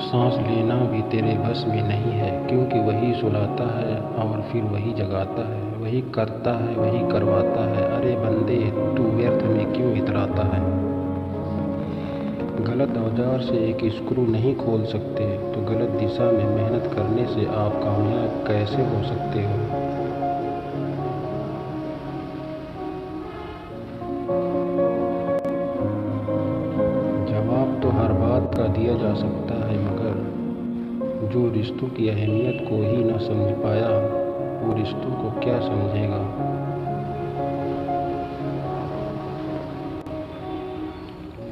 सांस लेना भी तेरे बस में नहीं है, क्योंकि वही सुलाता है और फिर वही जगाता है, वही करता है वही करवाता है। अरे बंदे, तू व्यर्थ में क्यों इतराता है। गलत औजार से एक स्क्रू नहीं खोल सकते, तो गलत दिशा में मेहनत करने से आप कामयाब कैसे हो सकते हो। जवाब तो हर बात का दिया जा सकता है, मगर जो रिश्तों की अहमियत को ही न समझ पाया, वो रिश्तों को क्या समझेगा।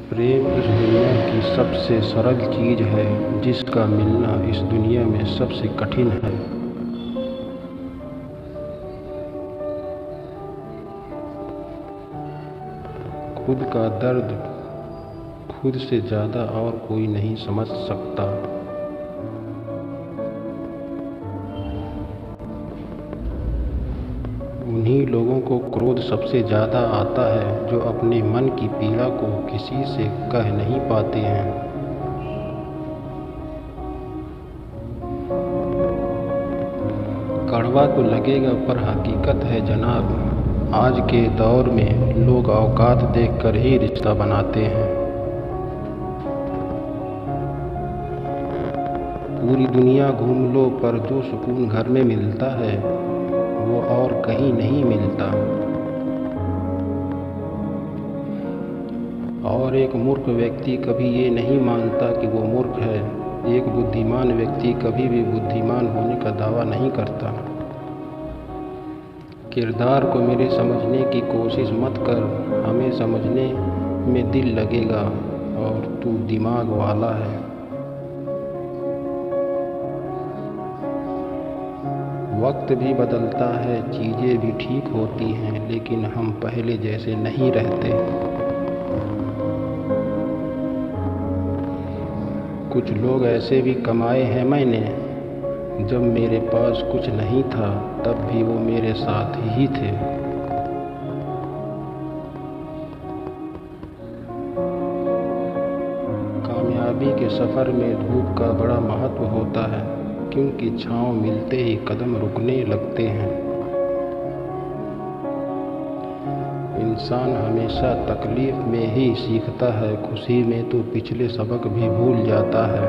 प्रेम इस दुनिया की सबसे सरल चीज़ है, जिसका मिलना इस दुनिया में सबसे कठिन है। खुद का दर्द खुद से ज़्यादा और कोई नहीं समझ सकता। उन्हीं लोगों को क्रोध सबसे ज़्यादा आता है जो अपने मन की पीड़ा को किसी से कह नहीं पाते हैं। कड़वा तो लगेगा पर हकीकत है जनाब, आज के दौर में लोग औकात देखकर ही रिश्ता बनाते हैं। पूरी दुनिया घूम लो पर जो सुकून घर में मिलता है वो और कहीं नहीं मिलता। और एक मूर्ख व्यक्ति कभी ये नहीं मानता कि वो मूर्ख है। एक बुद्धिमान व्यक्ति कभी भी बुद्धिमान होने का दावा नहीं करता। किरदार को मेरे समझने की कोशिश मत कर, हमें समझने में दिल लगेगा और तू दिमाग वाला है। वक्त भी बदलता है, चीज़ें भी ठीक होती हैं, लेकिन हम पहले जैसे नहीं रहते। कुछ लोग ऐसे भी कमाए हैं मैंने, जब मेरे पास कुछ नहीं था तब भी वो मेरे साथ ही थे। कामयाबी के सफ़र में धूप का बड़ा महत्व होता है, क्योंकि छाँव मिलते ही कदम रुकने लगते हैं। इंसान हमेशा तकलीफ में ही सीखता है, खुशी में तो पिछले सबक भी भूल जाता है।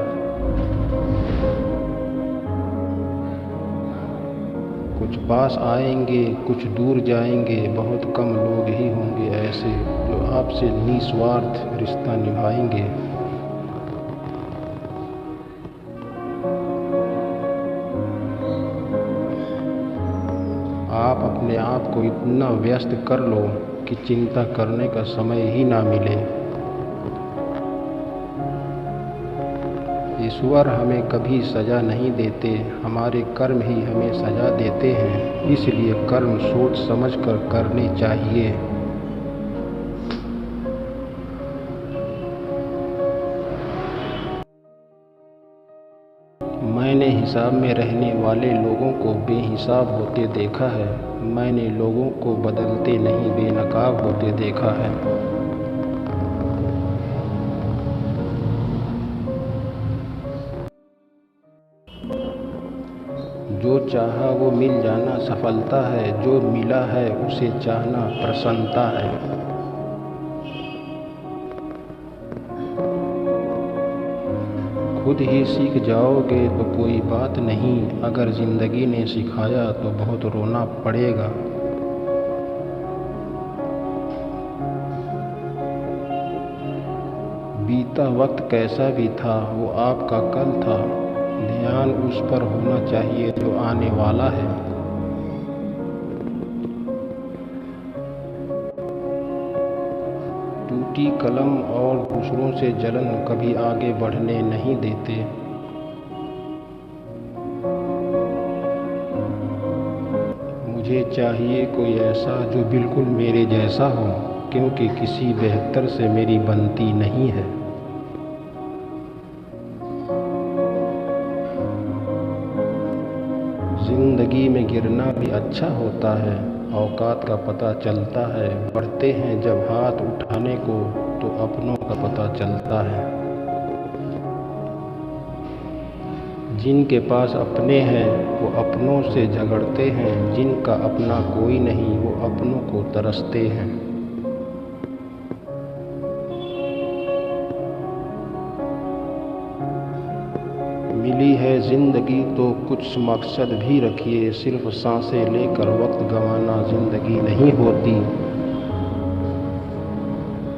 कुछ पास आएंगे, कुछ दूर जाएंगे, बहुत कम लोग ही होंगे ऐसे जो आपसे निस्वार्थ रिश्ता निभाएंगे। आप अपने आप को इतना व्यस्त कर लो कि चिंता करने का समय ही ना मिले। ईश्वर हमें कभी सज़ा नहीं देते, हमारे कर्म ही हमें सज़ा देते हैं। इसलिए कर्म सोच समझ कर करने चाहिए। मैंने हिसाब में रहने वाले लोगों को बेहिसाब होते देखा है। मैंने लोगों को बदलते नहीं बेनकाब होते देखा है। जो चाहा वो मिल जाना सफलता है, जो मिला है उसे चाहना प्रसन्नता है। खुद ही सीख जाओगे तो कोई बात नहीं, अगर ज़िंदगी ने सिखाया तो बहुत रोना पड़ेगा। बीता वक्त कैसा भी था वो आपका कल था, ध्यान उस पर होना चाहिए जो आने वाला है। टूटी कलम और दूसरों से जलन कभी आगे बढ़ने नहीं देते। मुझे चाहिए कोई ऐसा जो बिल्कुल मेरे जैसा हो, क्योंकि किसी बेहतर से मेरी बनती नहीं है। ज़िंदगी में गिरना भी अच्छा होता है, औकात का पता चलता है। बढ़ते हैं जब हाथ उठाने को तो अपनों का पता चलता है। जिनके पास अपने हैं वो अपनों से झगड़ते हैं, जिनका अपना कोई नहीं वो अपनों को तरसते हैं। मिली है ज़िंदगी तो कुछ मकसद भी रखिए, सिर्फ सांसें लेकर वक्त गंवाना ज़िंदगी नहीं होती।